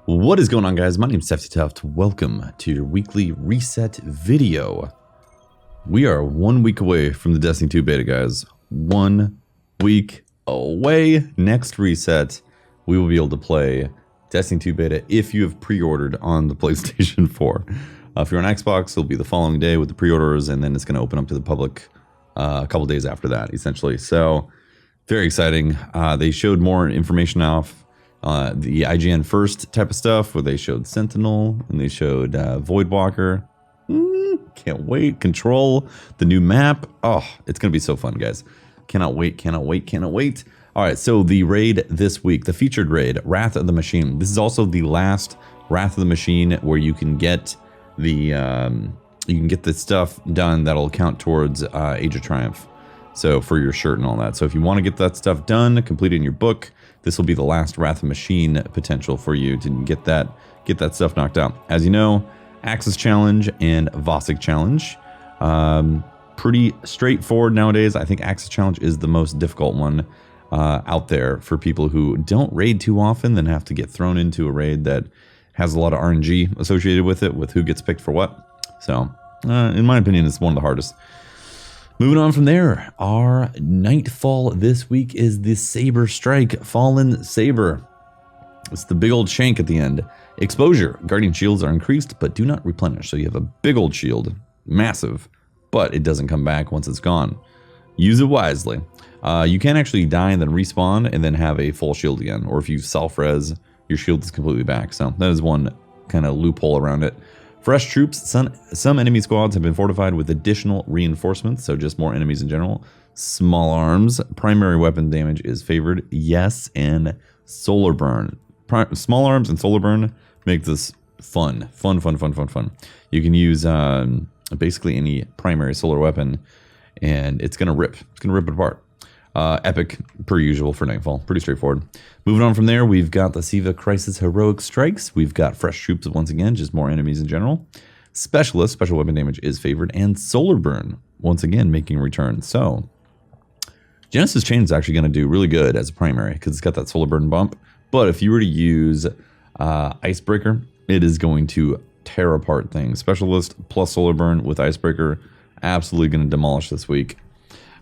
What is going on, guys? My name is Tefty. Welcome to your weekly reset video. We are 1 week away from the Destiny 2 beta, guys. 1 week away. Next reset, we will be able to play Destiny 2 beta if you have pre-ordered on the PlayStation 4. If you're on Xbox, it'll be the following day with the pre-orders, and then it's going to open up to the public a couple days after that, essentially. So, very exciting. They showed more information off the IGN first type of stuff, where they showed Sentinel and they showed Voidwalker. Can't wait. Control, the new map. Oh, it's going to be so fun, guys. Cannot wait, cannot wait, cannot wait. All right, so the raid this week, the featured raid, Wrath of the Machine. This is also the last Wrath of the Machine where you can get the stuff done that'll count towards Age of Triumph. So for your shirt and all that. So if you want to get that stuff done, complete it in your book, this will be the last Wrath of the Machine potential for you to get that stuff knocked out. As you know, Axis Challenge and Vosig Challenge. Pretty straightforward nowadays. I think Axis Challenge is the most difficult one out there for people who don't raid too often, then have to get thrown into a raid that has a lot of RNG associated with it, with who gets picked for what. So, in my opinion, it's one of the hardest. Moving on from there, our Nightfall this week is the Saber Strike, Fallen Saber. It's the big old shank at the end. Exposure, Guardian shields are increased, but do not replenish. So you have a big old shield, massive, but it doesn't come back once it's gone. Use it wisely. You can actually die and then respawn and then have a full shield again. Or if you self-res, your shield is completely back. So that is one kind of loophole around it. Fresh troops, some enemy squads have been fortified with additional reinforcements, so just more enemies in general. Small arms, primary weapon damage is favored, yes, and solar burn. Small arms and solar burn make this fun. You can use basically any primary solar weapon, and it's gonna rip. It's gonna rip it apart. Epic, per usual for Nightfall. Pretty straightforward. Moving on from there, we've got the Siva Crisis Heroic Strikes. We've got fresh troops once again, just more enemies in general. Specialist, special weapon damage is favored. And Solar Burn, once again, making a return. So, Genesis Chain is actually going to do really good as a primary, because it's got that Solar Burn bump. But if you were to use Icebreaker, it is going to tear apart things. Specialist plus Solar Burn with Icebreaker, absolutely going to demolish this week.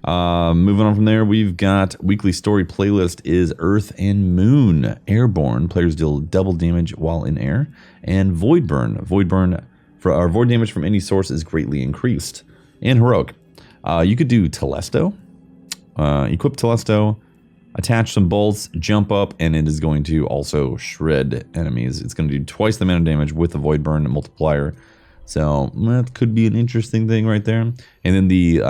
Moving on from there, we've got weekly story playlist is Earth and Moon. Airborne, players deal double damage while in air. And Void Burn. Void damage from any source is greatly increased. And Heroic. You could do Telesto. Equip Telesto, attach some bolts, jump up, and it is going to also shred enemies. It's going to do twice the amount of damage with the Void Burn multiplier. So that could be an interesting thing right there. And then the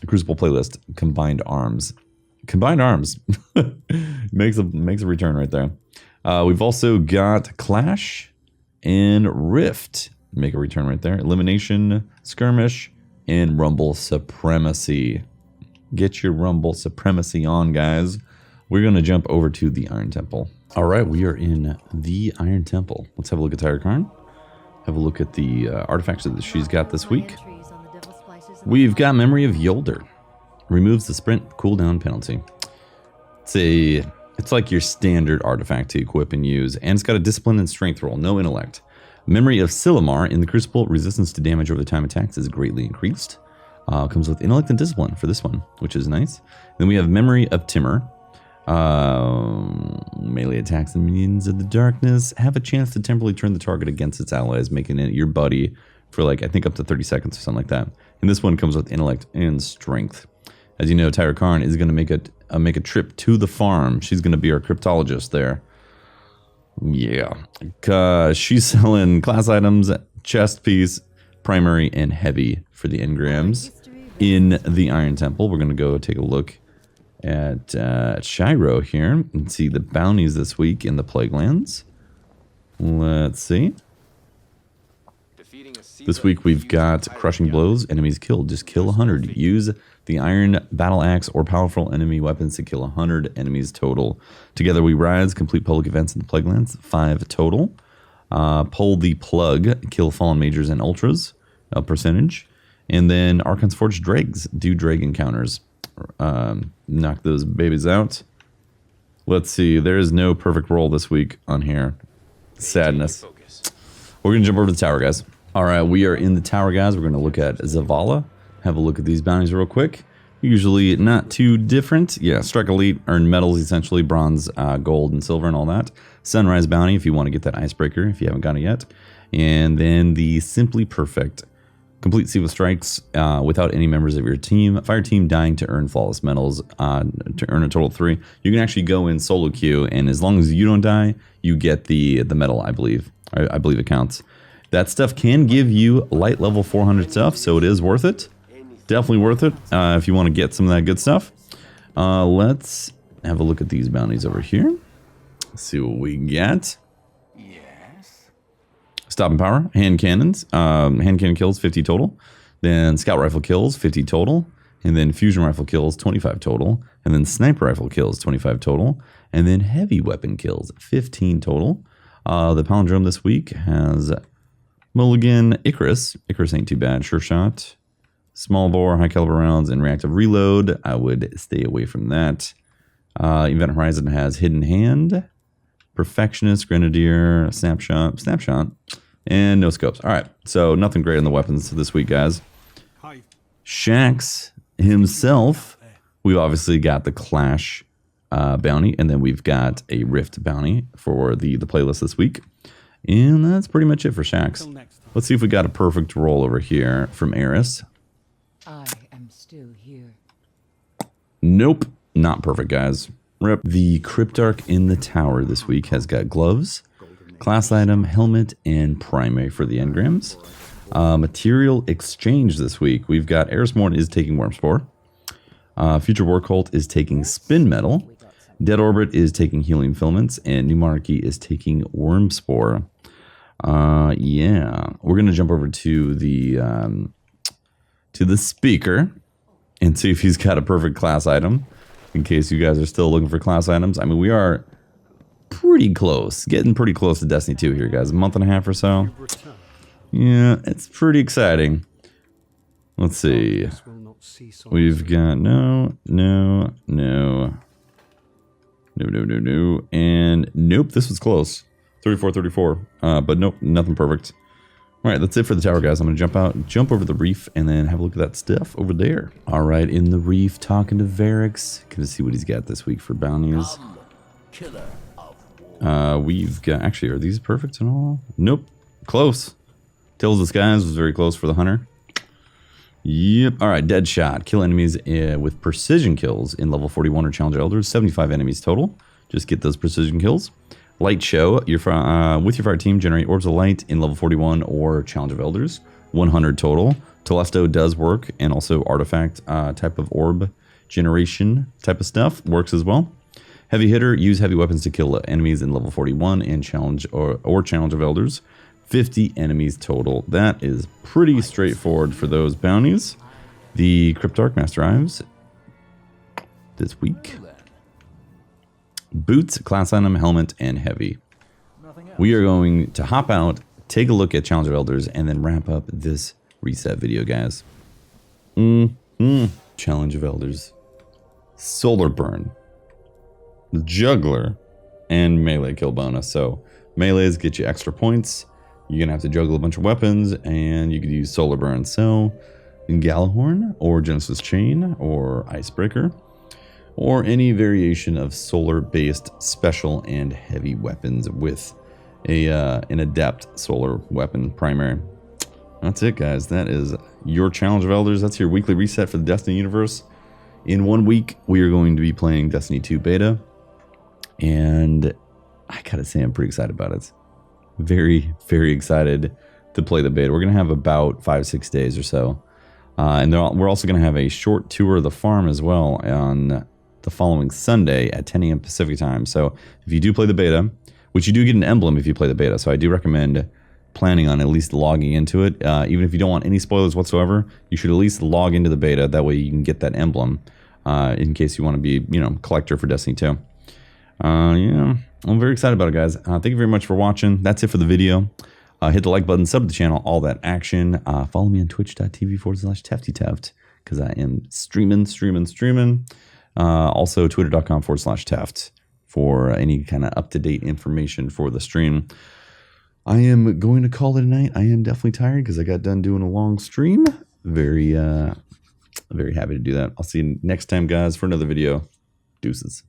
Crucible playlist, Combined Arms. Combined Arms makes a return right there. We've also got Clash and Rift make a return right there. Elimination, Skirmish, and Rumble Supremacy. Get your Rumble Supremacy on, guys. We're going to jump over to the Iron Temple. All right, we are in the Iron Temple. Let's have a look at Tyra Karn. Have a look at the artifacts that she's got this week. We've got Memory of Yolder. Removes the sprint cooldown penalty. It's like your standard artifact to equip and use, and it's got a discipline and strength roll, no intellect. Memory of Silumar in the Crucible, resistance to damage over the time attacks is greatly increased. Comes with intellect and discipline for this one, which is nice. Then we have Memory of Timur. Melee attacks and minions of the darkness have a chance to temporarily turn the target against its allies, making it your buddy for like, I think up to 30 seconds or something like that. And this one comes with intellect and strength. As you know, Tyra Karn is going to make a trip to the farm. She's going to be our cryptologist there. Yeah. She's selling class items, chest piece, primary, and heavy for the engrams in the Iron Temple. We're going to go take a look at Shiro here and see the bounties this week in the Plaguelands. Let's see. This week we've got Crushing Blows, enemies killed. Just kill 100. Use the Iron Battle Axe or powerful enemy weapons to kill 100 enemies total. Together we rise, complete public events in the Plaguelands, 5 total. Pull the plug, kill fallen majors and ultras, a percentage. And then Archon's Forged Dregs, do drag encounters. Knock those babies out. Let's see, there is no perfect roll this week on here. Sadness. We're going to jump over to the tower, guys. All right, we are in the tower, guys. We're going to look at Zavala. Have a look at these bounties real quick. Usually not too different. Yeah, strike elite, earn medals essentially, bronze, gold, and silver and all that. Sunrise bounty if you want to get that icebreaker if you haven't got it yet. And then the simply perfect. Complete seamless strikes without any members of your team. Fire team dying to earn flawless medals to earn a total of 3. You can actually go in solo queue, and as long as you don't die, you get the medal, I believe. I believe it counts. That stuff can give you light level 400 stuff, so it is worth it. Definitely worth it if you want to get some of that good stuff. Let's have a look at these bounties over here. Let's see what we get. Stopping power, hand cannons. Hand cannon kills 50 total. Then scout rifle kills 50 total. And then fusion rifle kills 25 total. And then sniper rifle kills 25 total. And then heavy weapon kills 15 total. The palindrome this week has Mulligan, Icarus. Icarus ain't too bad. Sure shot. Small bore, high caliber rounds, and reactive reload. I would stay away from that. Event Horizon has Hidden Hand, Perfectionist, Grenadier, Snapshot, and no scopes. All right, so nothing great on the weapons this week, guys. Shaxx himself, we've obviously got the Clash bounty, and then we've got a Rift bounty for the playlist this week. And that's pretty much it for Shaxx. Let's see if we got a perfect roll over here from Eris. I am still here. Nope, not perfect, guys. Rip. The Cryptarch in the tower this week has got gloves, class item, helmet, and primary for the engrams. Material exchange this week. We've got Erismorn is taking Wormspore. Future War Cult is taking Spin Metal. Dead Orbit is taking Healing Filaments. And New Monarchy is taking Wormspore. Yeah. We're going to jump over to the speaker and see if he's got a perfect class item. In case you guys are still looking for class items. I mean, we are pretty close. Getting pretty close to Destiny 2 here, guys. A month and a half or so. Yeah, it's pretty exciting. Let's see. We've got no. And nope, this was close. 34. But nope, nothing perfect. All right, that's it for the tower, guys. I'm going to jump over the reef, and then have a look at that stuff over there. All right, in the reef, talking to Varix. Gonna see what he's got this week for bounties. We've got... Actually, are these perfect and all? Nope. Close. Tales of the Skies was very close for the hunter. Yep. All right, Dead Shot. Kill enemies with precision kills in level 41 or Challenge Elders. 75 enemies total. Just get those precision kills. Light Show, with your fire team, generate orbs of light in level 41 or Challenge of Elders, 100 total. Telesto does work, and also artifact type of orb generation type of stuff works as well. Heavy Hitter, use heavy weapons to kill enemies in level 41 and Challenge or Challenge of Elders, 50 enemies total. That is pretty straightforward for those bounties. The Cryptarch Master Ives this week. Boots, class item, helmet, and heavy. We are going to hop out, take a look at Challenge of Elders, and then wrap up this reset video, guys. Challenge of Elders. Solar Burn. Juggler. And melee kill bonus. So, melees get you extra points. You're going to have to juggle a bunch of weapons, and you could use Solar Burn. So, Galahorn, or Genesis Chain, or Icebreaker, or any variation of solar-based special and heavy weapons with an adept solar weapon primary. That's it, guys. That is your Challenge of Elders. That's your weekly reset for the Destiny universe. In 1 week, we are going to be playing Destiny 2 beta, and I gotta say I'm pretty excited about it. Very, very excited to play the beta. We're gonna have about 5-6 days or so, and we're also gonna have a short tour of the farm as well on the following Sunday at 10 a.m. Pacific time. So if you do play the beta, which you do get an emblem if you play the beta, so I do recommend planning on at least logging into it. Even if you don't want any spoilers whatsoever, you should at least log into the beta. That way you can get that emblem in case you want to be, collector for Destiny 2. Yeah, I'm very excited about it, guys. Thank you very much for watching. That's it for the video. Hit the like button, sub to the channel, all that action. Follow me on twitch.tv/TeftyTeft because I am streaming. Also twitter.com/Teft for any kind of up-to-date information for the stream. I am going to call it a night. I am definitely tired because I got done doing a long stream. Very happy to do that. I'll see you next time, guys, for another video. Deuces.